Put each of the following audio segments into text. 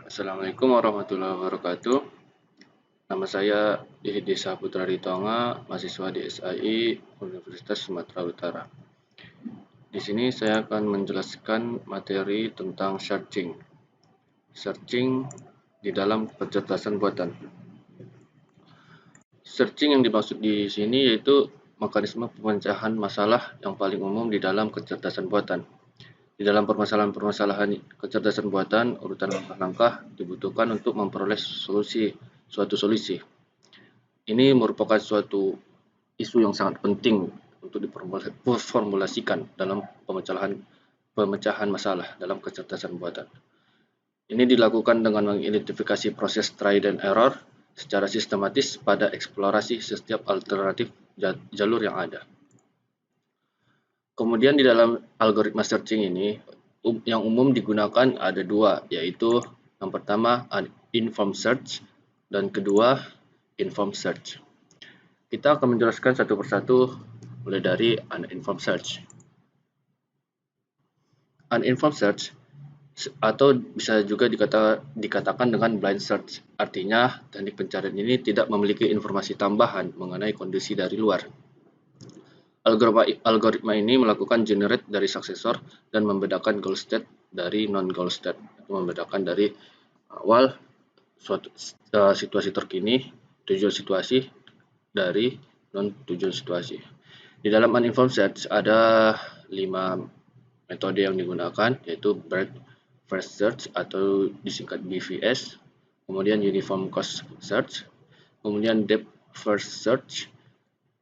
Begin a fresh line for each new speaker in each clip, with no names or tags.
Assalamualaikum warahmatullahi wabarakatuh. Nama saya Ihdi Saputra Ritonga, mahasiswa di SAI Universitas Sumatera Utara. Di sini saya akan menjelaskan materi tentang searching. Searching di dalam kecerdasan buatan. Searching yang dimaksud di sini yaitu mekanisme pemecahan masalah yang paling umum di dalam kecerdasan buatan. Di dalam permasalahan-permasalahan kecerdasan buatan, urutan langkah-langkah dibutuhkan untuk memperoleh suatu solusi. Ini merupakan suatu isu yang sangat penting untuk diformulasikan dalam pemecahan masalah dalam kecerdasan buatan. Ini dilakukan dengan mengidentifikasi proses try and error secara sistematis pada eksplorasi setiap alternatif jalur yang ada. Kemudian di dalam algoritma searching ini, yang umum digunakan ada dua, yaitu yang pertama uninformed search dan kedua informed search. Kita akan menjelaskan satu persatu mulai dari uninformed search. Uninformed search atau bisa juga dikatakan dengan blind search. Artinya, teknik pencarian ini tidak memiliki informasi tambahan mengenai kondisi dari luar. Algoritma ini melakukan generate dari suksesor dan membedakan goal state dari non-goal state. Membedakan dari awal suatu situasi terkini, tujuan situasi dari non-tujuan situasi. Di dalam uninformed search ada 5 metode yang digunakan, yaitu breadth first search atau disingkat BFS, kemudian uniform cost search, kemudian depth first search,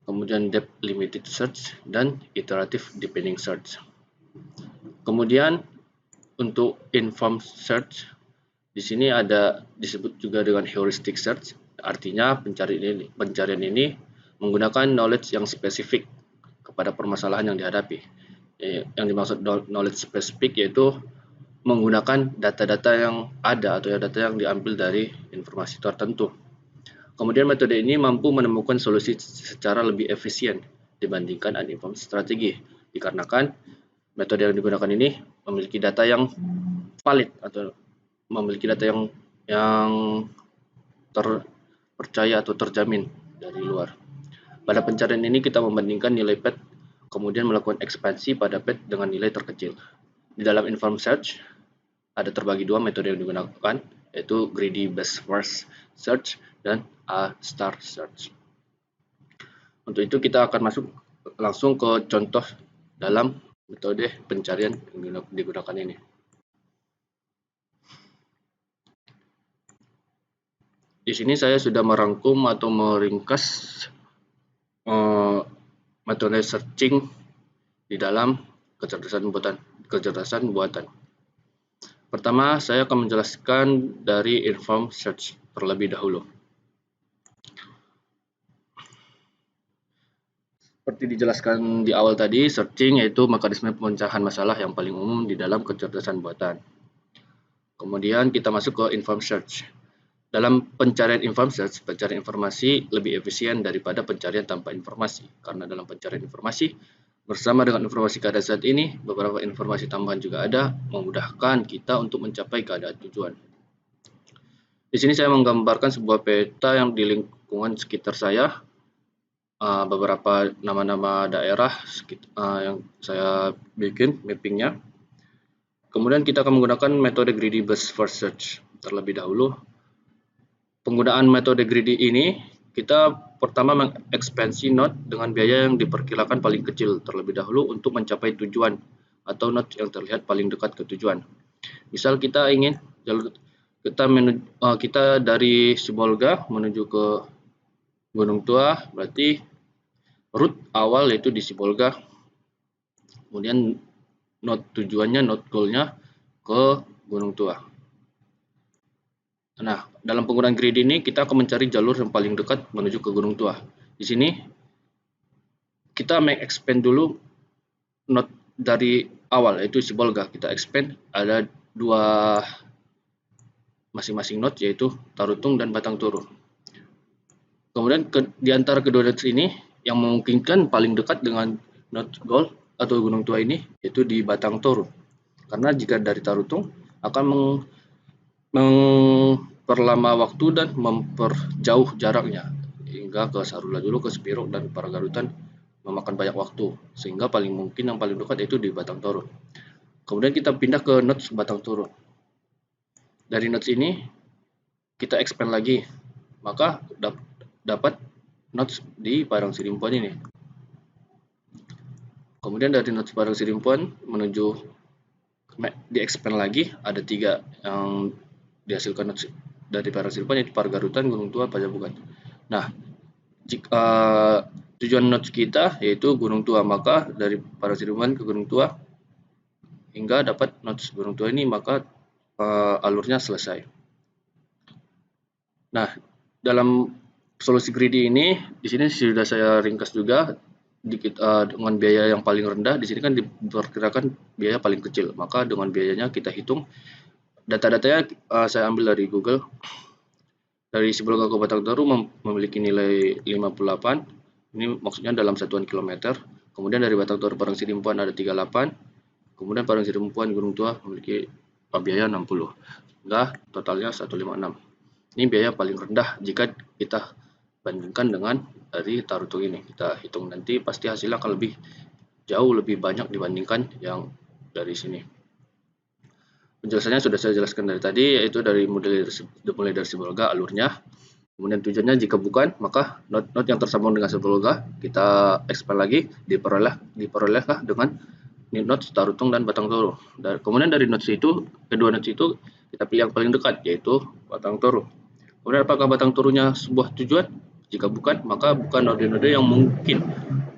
kemudian depth limited search, dan iterative deepening search. Kemudian untuk informed search, di sini ada disebut juga dengan heuristic search, artinya pencarian ini menggunakan knowledge yang spesifik kepada permasalahan yang dihadapi. Yang dimaksud knowledge spesifik yaitu menggunakan data-data yang ada atau data yang diambil dari informasi tertentu. Kemudian metode ini mampu menemukan solusi secara lebih efisien dibandingkan uninformed strategi, dikarenakan metode yang digunakan ini memiliki data yang valid atau memiliki data yang terpercaya atau terjamin dari luar. Pada pencarian ini kita membandingkan nilai PET, kemudian melakukan ekspansi pada PET dengan nilai terkecil. Di dalam informed search, ada terbagi dua metode yang digunakan, yaitu greedy best first search dan A** search. Untuk itu kita akan masuk langsung ke contoh dalam metode pencarian yang digunakan ini. Di sini saya sudah merangkum atau meringkas metode searching di dalam kecerdasan buatan. Pertama, saya akan menjelaskan dari informed search terlebih dahulu. Seperti dijelaskan di awal tadi, searching yaitu mekanisme pemecahan masalah yang paling umum di dalam kecerdasan buatan. Kemudian kita masuk ke informed search. Dalam pencarian informed search, pencarian informasi lebih efisien daripada pencarian tanpa informasi. Karena dalam pencarian informasi, bersama dengan informasi keadaan saat ini, beberapa informasi tambahan juga ada, memudahkan kita untuk mencapai keadaan tujuan. Di sini saya menggambarkan sebuah peta yang di lingkungan sekitar saya, beberapa nama-nama daerah yang saya bikin mappingnya. Kemudian kita akan menggunakan metode greedy best first search terlebih dahulu. Penggunaan metode greedy ini, kita pertama mengekspansi node dengan biaya yang diperkirakan paling kecil terlebih dahulu untuk mencapai tujuan atau node yang terlihat paling dekat ke tujuan. Misal kita ingin kita dari Sibolga menuju ke Gunung Tua, berarti root awal yaitu di Sibolga. Kemudian node tujuannya, node goalnya ke Gunung Tua. Nah, dalam penggunaan greedy ini kita akan mencari jalur yang paling dekat menuju ke Gunung Tua. Di sini kita expand dulu node dari awal yaitu Sibolga. Kita expand ada dua masing-masing node yaitu Tarutung dan Batang Toru. Kemudian di antara kedua node ini yang memungkinkan paling dekat dengan node goal atau Gunung Tua ini yaitu di Batang Toru. Karena jika dari Tarutung akan memperlama waktu dan memperjauh jaraknya hingga ke Sarula dulu, ke Spiro dan Paragarutan memakan banyak waktu, sehingga paling mungkin yang paling dekat itu di Batang Toru. Kemudian kita pindah ke nodes Batang Toru. Dari nodes ini kita expand lagi, maka dapat nodes di Padang Sidimpuan ini. Kemudian dari nodes Padang Sidimpuan menuju di expand lagi, ada 3 yang dihasilkan nodes dari Padang Sidimpuan, yaitu Paragarutan, Gunung Tua, Pajabukan. Nah, jika tujuan nodes kita yaitu Gunung Tua, maka dari Padang Sidimpuan ke Gunung Tua hingga dapat nodes Gunung Tua ini, maka alurnya selesai. Nah, dalam solusi greedy ini, di sini sudah saya ringkas juga dengan biaya yang paling rendah. Di sini kan diperkirakan biaya paling kecil, maka dengan biayanya kita hitung. Data-datanya saya ambil dari Google. Dari Sibolga ke Batang Toru memiliki nilai 58. Ini maksudnya dalam satuan kilometer. Kemudian dari Batang Toru Padang Sidimpuan ada 38. Kemudian Padang Sidimpuan Gunung Tua memiliki biaya 60. Sehingga totalnya 156. Ini biaya paling rendah jika kita bandingkan dengan dari Tarutung ini. Kita hitung nanti pasti hasilnya akan jauh lebih banyak dibandingkan yang dari sini. Penjelasannya sudah saya jelaskan dari tadi, yaitu mulai dari Sibolga alurnya. Kemudian tujuannya jika bukan, maka node yang tersambung dengan Sibolga kita expand lagi, diperolehlah dengan nodes Tarutung dan Batang Toru. Kemudian dari nodes itu, kedua nodes itu kita pilih yang paling dekat, yaitu Batang Toru. Kemudian apakah Batang Torunya sebuah tujuan? Jika bukan, maka bukan node-node yang mungkin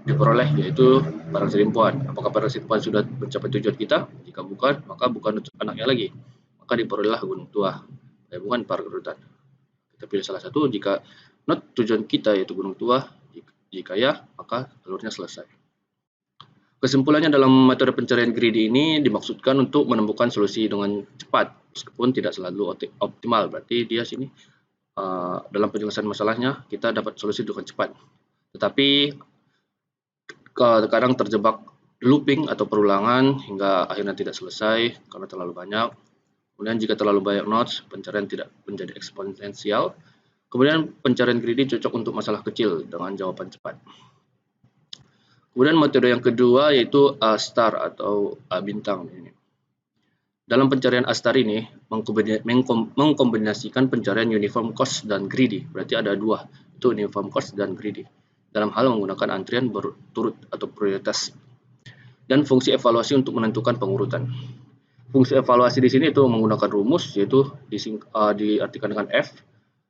diperoleh, yaitu Padang Sidimpuan. Apakah Padang Sidimpuan sudah mencapai tujuan kita? Jika bukan, maka bukan anaknya lagi. Maka diperolehlah Gunung Tua, bukan Paragarutan. Kita pilih salah satu. Jika tujuan kita yaitu Gunung Tua, jika ya, maka alurnya selesai. Kesimpulannya, dalam metode pencarian greedy ini dimaksudkan untuk menemukan solusi dengan cepat, meskipun tidak selalu optimal. Berarti dia sini dalam penjelasan masalahnya kita dapat solusi dengan cepat. Tetapi kadang terjebak looping atau perulangan hingga akhirnya tidak selesai karena terlalu banyak. Kemudian jika terlalu banyak nodes, pencarian tidak menjadi eksponensial. Kemudian pencarian greedy cocok untuk masalah kecil dengan jawaban cepat. Kemudian metode yang kedua yaitu A-star atau A bintang ini. Dalam pencarian A-star ini mengkombinasikan pencarian uniform cost dan greedy. Berarti ada dua, itu uniform cost dan greedy. Dalam hal menggunakan antrian berturut atau prioritas. Dan fungsi evaluasi untuk menentukan pengurutan. Fungsi evaluasi di sini itu menggunakan rumus, yaitu diartikan dengan F.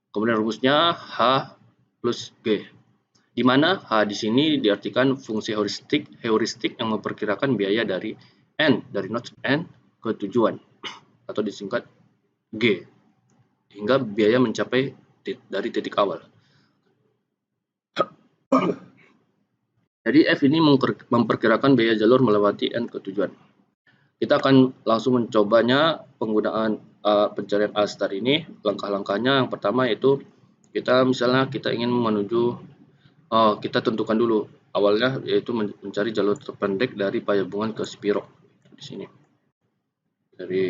Kemudian rumusnya H plus G. Di mana H di sini diartikan fungsi heuristik yang memperkirakan biaya dari N, dari nodes N ke tujuan, atau disingkat G, hingga biaya mencapai dari titik awal. Jadi F ini memperkirakan biaya jalur melewati N ke tujuan. Kita akan langsung mencobanya penggunaan pencarian A-star ini. Langkah-langkahnya yang pertama yaitu misalnya kita ingin menuju, kita tentukan dulu awalnya, yaitu mencari jalur terpendek dari Payabungan ke Spiro. Di sini dari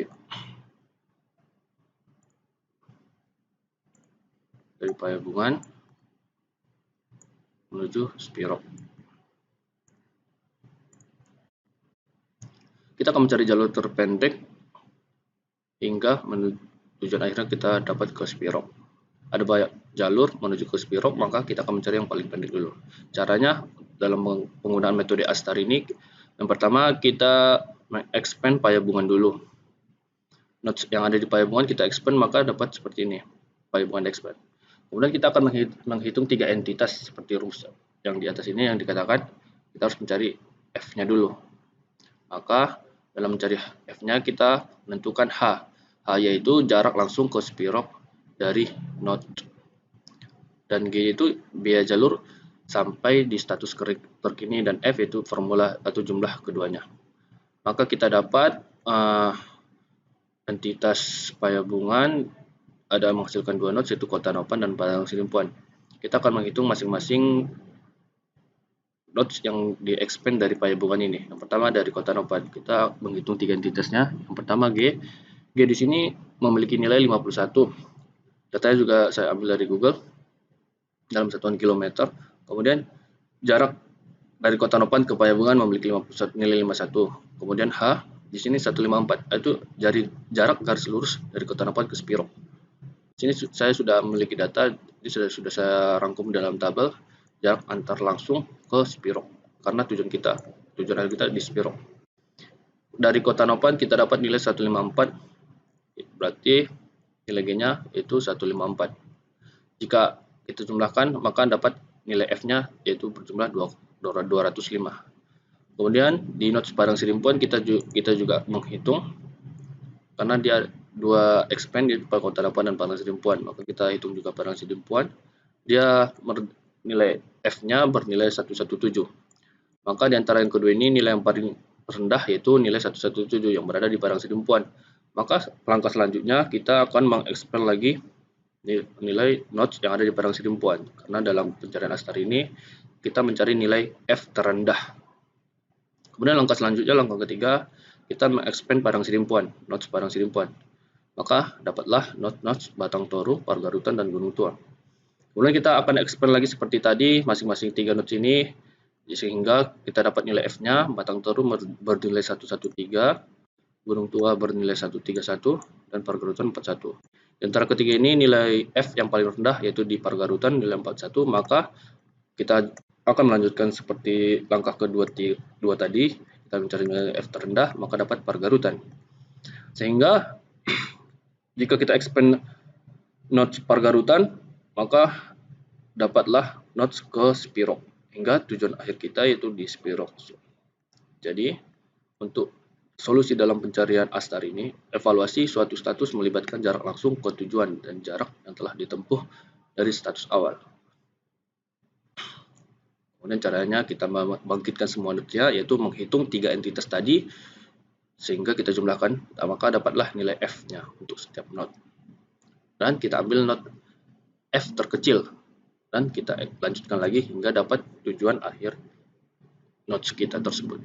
Payabungan menuju Spiro. Kita akan mencari jalur terpendek hingga tujuan akhirnya kita dapat ke Spiro. Ada banyak jalur menuju ke Spiro, maka kita akan mencari yang paling pendek dulu. Caranya dalam penggunaan metode A-star ini, yang pertama kita expand Payabungan dulu. Nodes yang ada di Payabungan kita expand, maka dapat seperti ini, Payabungan expand. Kemudian kita akan menghitung 3 entitas seperti rumus yang di atas ini yang dikatakan kita harus mencari F-nya dulu. Maka dalam mencari F-nya kita menentukan H. H yaitu jarak langsung ke Spiro dari node. Dan G itu biaya jalur sampai di status terkini, dan F itu formula atau jumlah keduanya. Maka kita dapat entitas Payabungan ada menghasilkan 2 nodes, yaitu Kota Nopan dan Padang Sidimpuan. Kita akan menghitung masing-masing nodes yang di-expand dari Payabungan ini. Yang pertama dari Kota Nopan, kita menghitung 3 entitasnya. Yang pertama G, G di sini memiliki nilai 51. Datanya juga saya ambil dari Google dalam satuan kilometer. Kemudian jarak dari Kota Nopan ke Payabungan memiliki 51, nilai 51. Kemudian H di sini 154, itu jarak garis lurus dari Kota Nopan ke Spirok. Di sini saya sudah memiliki data, ini sudah saya rangkum dalam tabel jarak antar langsung ke Spirok, karena tujuan akhir kita di Spirok. Dari Kota Nopan kita dapat nilai 154, berarti nilai G-nya itu 154. Jika kita jumlahkan, maka dapat nilai F-nya yaitu berjumlah 205. Kemudian di notes Padang Sidimpuan kita juga menghitung, karena dia dua expand di Kota Nopan dan Padang Sidimpuan, maka kita hitung juga Padang Sidimpuan. Dia nilai F-nya bernilai 117. Maka di antara yang kedua ini nilai yang paling rendah yaitu nilai 117 yang berada di Padang Sidimpuan. Maka langkah selanjutnya kita akan mengekspand lagi nilai notes yang ada di Padang Sidimpuan, karena dalam pencarian Astar ini kita mencari nilai F terendah. Kemudian langkah selanjutnya, langkah ketiga, kita mengekspand Padang Sidimpuan, notes Padang Sidimpuan. Maka dapatlah notes Batang Toru, Pargarutan, dan Gunung Tua. Kemudian kita akan expand lagi seperti tadi, masing-masing 3 notes ini, sehingga kita dapat nilai F-nya. Batang Toru bernilai 113, Gunung Tua bernilai 131, dan Pargarutan 41. Di antara ketiga ini nilai F yang paling rendah yaitu di Pargarutan nilai 41, maka kita akan melanjutkan seperti langkah kedua tadi, kita mencari nilai F terendah, maka dapat Pargarutan. Sehingga jika kita expand notes Pargarutan, maka dapatlah notes ke Spirok, hingga tujuan akhir kita yaitu di Spirok. Jadi untuk solusi dalam pencarian Astar ini, evaluasi suatu status melibatkan jarak langsung ke tujuan dan jarak yang telah ditempuh dari status awal. Kemudian caranya kita membangkitkan semua node-nya, yaitu menghitung 3 entitas tadi, sehingga kita jumlahkan, maka dapatlah nilai F-nya untuk setiap node. Dan kita ambil node F terkecil, dan kita lanjutkan lagi hingga dapat tujuan akhir nodes kita tersebut.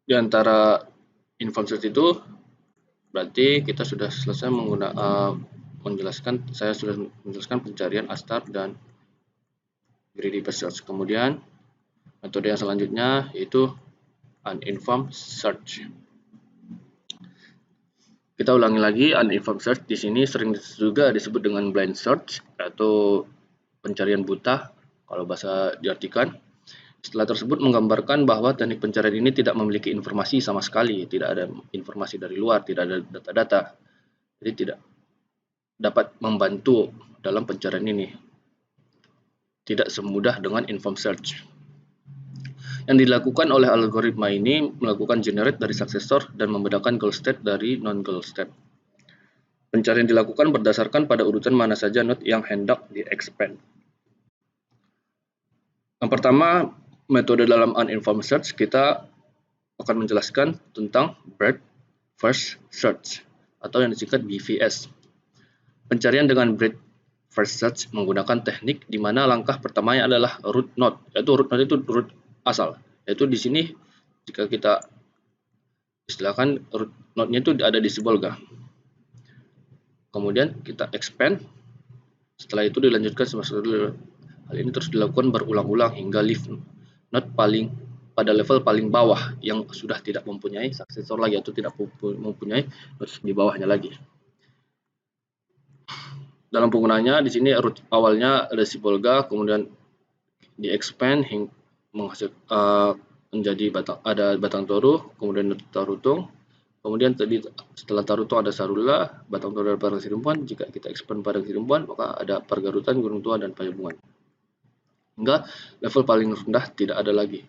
Di antara inform search itu berarti kita sudah selesai saya sudah menjelaskan pencarian Astar dan greedy search. Kemudian metode yang selanjutnya yaitu uninformed search. Kita ulangi lagi, uninformed search di sini sering juga disebut dengan blind search atau pencarian buta kalau bahasa diartikan. Istilah tersebut menggambarkan bahwa teknik pencarian ini tidak memiliki informasi sama sekali, tidak ada informasi dari luar, tidak ada data-data, jadi tidak dapat membantu dalam pencarian ini. Tidak semudah dengan informed search. Yang dilakukan oleh algoritma ini melakukan generate dari successor dan membedakan goal state dari non-goal state. Pencarian dilakukan berdasarkan pada urutan mana saja node yang hendak di-expand. Yang pertama, metode dalam uninformed search kita akan menjelaskan tentang breadth first search atau yang disingkat BFS. Pencarian dengan breadth first search menggunakan teknik di mana langkah pertamanya adalah root node, yaitu root node itu root asal, yaitu di sini jika kita istilahkan root node-nya itu ada di Sibolga. Kemudian kita expand, setelah itu dilanjutkan hal ini terus dilakukan berulang-ulang hingga leaf node pada level paling bawah yang sudah tidak mempunyai successor lagi atau tidak mempunyai nodes di bawahnya lagi. Dalam penggunaannya di sini root awalnya ada Sibolga, kemudian di expand hingga menjadi Batang Toru, kemudian Tarutung, kemudian tadi setelah Tarutung ada Sarula, Batang Toru dan Padang Sidimpuan. Jika kita expand Padang Sidimpuan, maka ada Pargarutan, Gunung Tua, dan Payabungan. Hingga level paling rendah tidak ada lagi,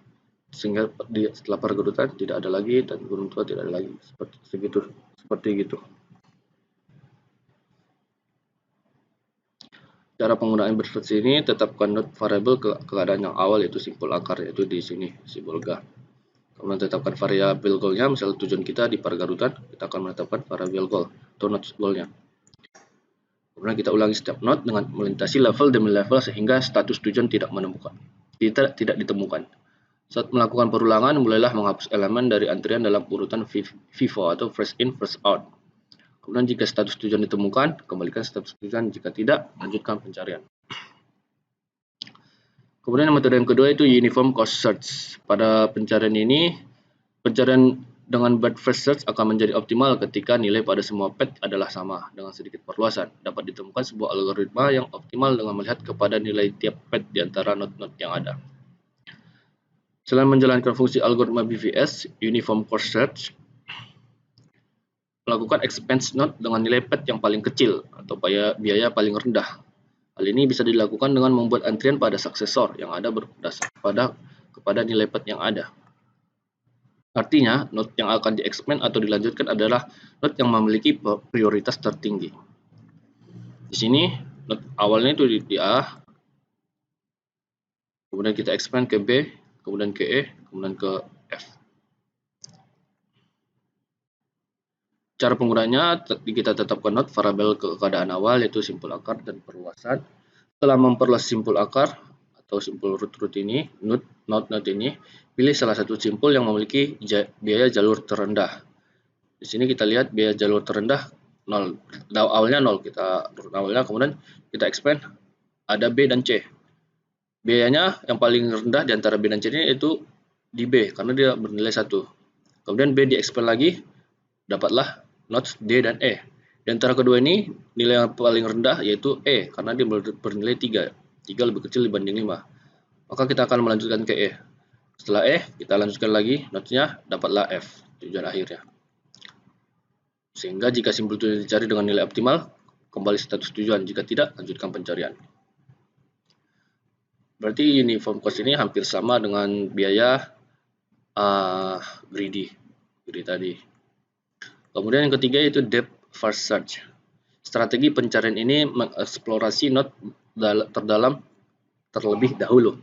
sehingga setelah Pargarutan tidak ada lagi dan Gunung Tua tidak ada lagi, seperti gitu. Cara penggunaan breadth ini, tetapkan node variabel ke keadaan yang awal yaitu simpul akar, yaitu di sini Sibolga. Kemudian tetapkan variabel goalnya, misalnya tujuan kita di Pargarutan, kita akan menetapkan variabel goal atau node goalnya. Kemudian kita ulangi setiap node dengan melintasi level demi level sehingga status tujuan tidak ditemukan. Saat melakukan perulangan, mulailah menghapus elemen dari antrian dalam urutan FIFO atau first in, first out. Kemudian jika status tujuan ditemukan, kembalikan status tujuan. Jika tidak, lanjutkan pencarian. Kemudian metode yang kedua itu uniform cost search. Pada pencarian ini, pencarian dengan bed first search akan menjadi optimal ketika nilai pada semua pet adalah sama dengan sedikit perluasan. Dapat ditemukan sebuah algoritma yang optimal dengan melihat kepada nilai tiap pet di antara node-node yang ada. Selain menjalankan fungsi algoritma BVS, uniform cost search melakukan expense node dengan nilai pet yang paling kecil atau biaya paling rendah. Hal ini bisa dilakukan dengan membuat antrian pada suksesor yang ada berdasar kepada nilai pet yang ada. Artinya, node yang akan di-expand atau dilanjutkan adalah node yang memiliki prioritas tertinggi. Di sini, node awalnya itu di A, kemudian kita expand ke B, kemudian ke E, kemudian ke F. Cara penggunanya, kita tetapkan node variabel keadaan awal, yaitu simpul akar dan perluasan. Setelah memperluas simpul akar atau simpul root ini, node ini, pilih salah satu simpul yang memiliki biaya jalur terendah. Di sini kita lihat biaya jalur terendah 0. Awalnya 0, kita urut awalnya, kemudian kita expand, ada B dan C. Biayanya yang paling rendah di antara B dan C ini yaitu di B, karena dia bernilai 1. Kemudian B di-expand lagi, dapatlah nodes D dan E. Di antara kedua ini, nilai yang paling rendah yaitu E, karena dia bernilai 3. 3 lebih kecil dibanding 5. Maka kita akan melanjutkan ke E. Setelah E, kita lanjutkan lagi, nodesnya dapatlah F, tujuan akhirnya. Sehingga jika simpul tujuan dicari dengan nilai optimal, kembali status tujuan. Jika tidak, lanjutkan pencarian. Berarti uniform cost ini hampir sama dengan biaya greedy tadi. Kemudian yang ketiga yaitu depth first search. Strategi pencarian ini mengeksplorasi node terdalam terlebih dahulu,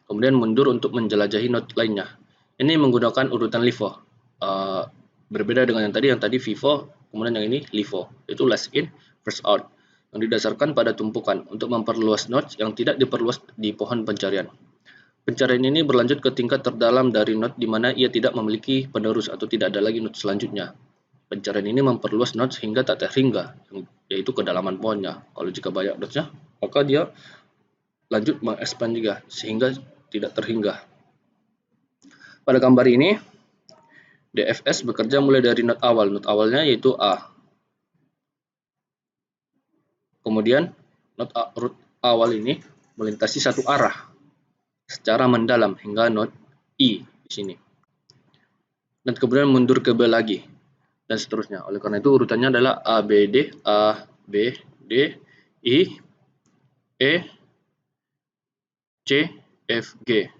kemudian mundur untuk menjelajahi node lainnya. Ini menggunakan urutan LIFO. Berbeda dengan yang tadi FIFO, kemudian yang ini LIFO, yaitu last in, first out, yang didasarkan pada tumpukan untuk memperluas nodes yang tidak diperluas di pohon pencarian. Pencarian ini berlanjut ke tingkat terdalam dari node di mana ia tidak memiliki penerus atau tidak ada lagi node selanjutnya. Pencarian ini memperluas nodes hingga tak terhingga, yaitu kedalaman pohonnya. Kalau jika banyak nodesnya, maka dia lanjut mengexpand juga sehingga tidak terhingga. Pada gambar ini, DFS bekerja mulai dari node awal. Node awalnya yaitu A. Kemudian node root awal ini melintasi satu arah secara mendalam hingga node I di sini. Dan kemudian mundur ke B lagi dan seterusnya. Oleh karena itu urutannya adalah A, B, D, I, E, C, F, G.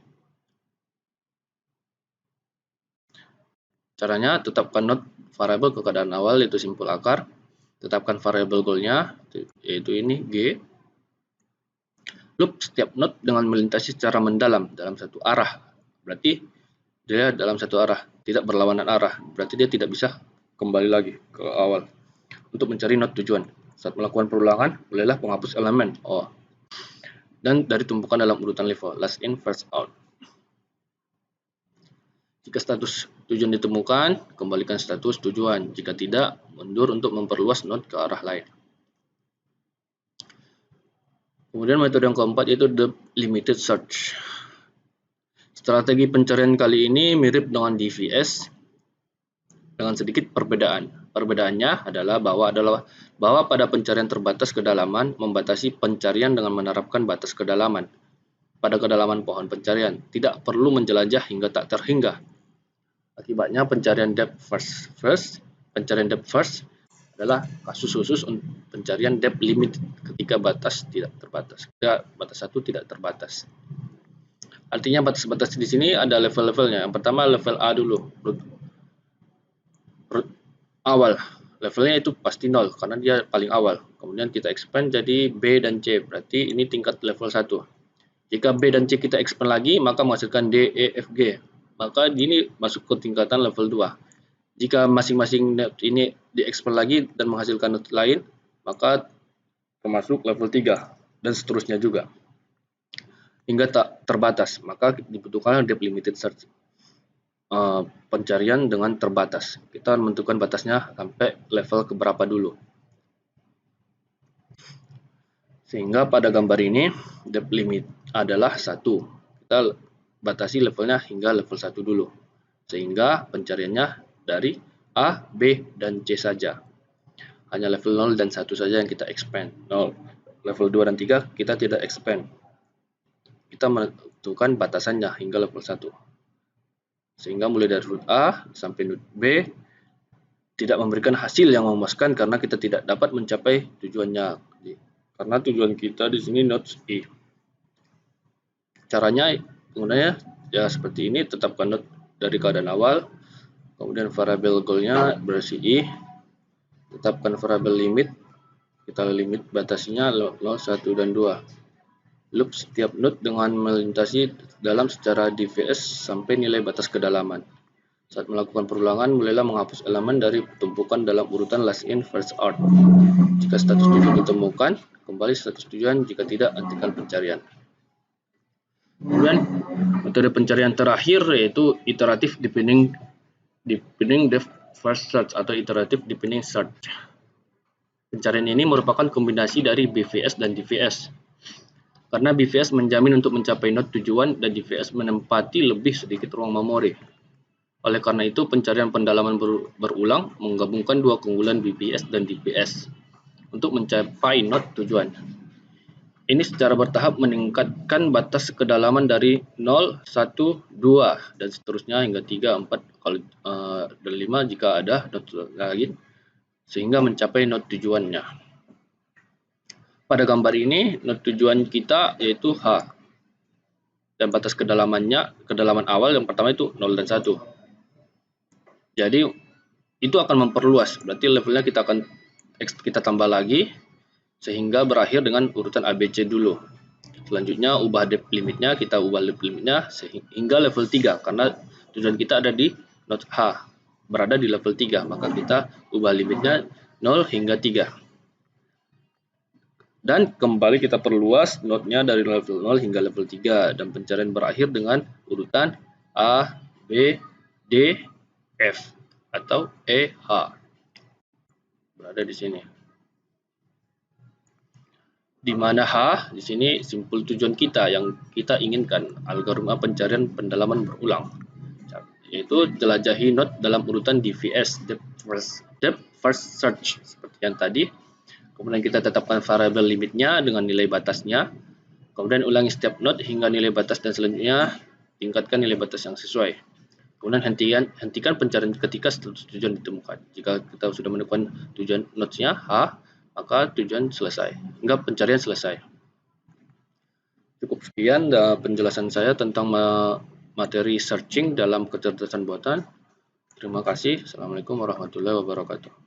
Caranya, tetapkan node variabel keadaan awal yaitu simpul akar. Tetapkan variabel goalnya yaitu ini G. Loop setiap node dengan melintasi secara mendalam dalam satu arah. Berarti dia dalam satu arah, tidak berlawanan arah. Berarti dia tidak bisa kembali lagi ke awal untuk mencari node tujuan. Saat melakukan perulangan, bolehlah penghapus elemen O dan dari tumpukan dalam urutan LIFO, last in, first out. Jika status tujuan ditemukan, kembalikan status tujuan. Jika tidak, mundur untuk memperluas node ke arah lain. Kemudian metode yang keempat yaitu the limited search. Strategi pencarian kali ini mirip dengan DVS dengan sedikit perbedaan. Perbedaannya adalah bahwa pada pencarian terbatas kedalaman membatasi pencarian dengan menerapkan batas kedalaman pada kedalaman pohon pencarian, tidak perlu menjelajah hingga tak terhingga. Akibatnya pencarian depth first adalah kasus khusus untuk pencarian depth limit ketika batas tidak terbatas. Ketika batas satu tidak terbatas. Artinya batas-batas di sini ada level-levelnya. Yang pertama level A dulu, root awal. Levelnya itu pasti 0 karena dia paling awal. Kemudian kita expand jadi B dan C. Berarti ini tingkat level 1. Jika B dan C kita expand lagi, maka menghasilkan D, E, F, G. Maka ini masuk ke tingkatan level 2. Jika masing-masing node ini di-expand lagi dan menghasilkan node lain, maka termasuk level 3 dan seterusnya juga. hingga tak terbatas, maka dibutuhkan depth limited search. Pencarian dengan terbatas. Kita menentukan batasnya sampai level keberapa dulu. Sehingga pada gambar ini depth limit adalah 1. Kita batasi levelnya hingga level 1 dulu. Sehingga pencariannya dari A, B, dan C saja. Hanya level 0 dan 1 saja yang kita expand. Level 2 dan 3 kita tidak expand. Kita menentukan batasannya hingga level 1. Sehingga mulai dari root A sampai root B tidak memberikan hasil yang memuaskan karena kita tidak dapat mencapai tujuannya. Karena tujuan kita di sini nodes E. Caranya penggunanya ya seperti ini, tetapkan node dari keadaan awal, kemudian variabel goalnya berisi I, tetapkan variabel limit, kita limit batasinya 0, 1, dan 2. Loop setiap node dengan melintasi dalam secara DVS sampai nilai batas kedalaman. Saat melakukan perulangan, mulailah menghapus elemen dari tumpukan dalam urutan last in first out. Jika status tujuan ditemukan, kembali status tujuan, jika tidak, hentikan pencarian. Kemudian metode pencarian terakhir yaitu iterative deepening depth first search atau iterative deepening search. Pencarian ini merupakan kombinasi dari BVS dan DVS. Karena BVS menjamin untuk mencapai node tujuan dan DVS menempati lebih sedikit ruang memori. Oleh karena itu, pencarian pendalaman berulang menggabungkan dua keunggulan BVS dan DVS untuk mencapai node tujuan. Ini secara bertahap meningkatkan batas kedalaman dari 0, 1, 2, dan seterusnya hingga 3, 4, dan 5 jika ada node lain, sehingga mencapai node tujuannya. Pada gambar ini, node tujuan kita yaitu H. Dan batas kedalaman awal yang pertama itu 0 dan 1. Jadi itu akan memperluas, berarti levelnya kita tambah lagi sehingga berakhir dengan urutan ABC dulu. Selanjutnya ubah depth limitnya, kita ubah depth limitnya sehingga level 3 karena tujuan kita ada di node H, berada di level 3, maka kita ubah limitnya 0 hingga 3. Dan kembali kita perluas node-nya dari level 0 hingga level 3 dan pencarian berakhir dengan urutan A, B, D, F atau E, H. Berada di sini. Di mana H di sini simpul tujuan kita yang kita inginkan, algoritma pencarian pendalaman berulang, yaitu jelajahi node dalam urutan DVS depth first search seperti yang tadi. Kemudian kita tetapkan variabel limitnya dengan nilai batasnya. Kemudian ulangi setiap node hingga nilai batas dan selanjutnya tingkatkan nilai batas yang sesuai. Kemudian hentikan pencarian ketika status tujuan ditemukan. Jika kita sudah menemukan tujuan node-nya H, maka tujuan selesai, hingga pencarian selesai. Cukup sekian penjelasan saya tentang materi searching dalam kecerdasan buatan. Terima kasih. Assalamualaikum warahmatullahi wabarakatuh.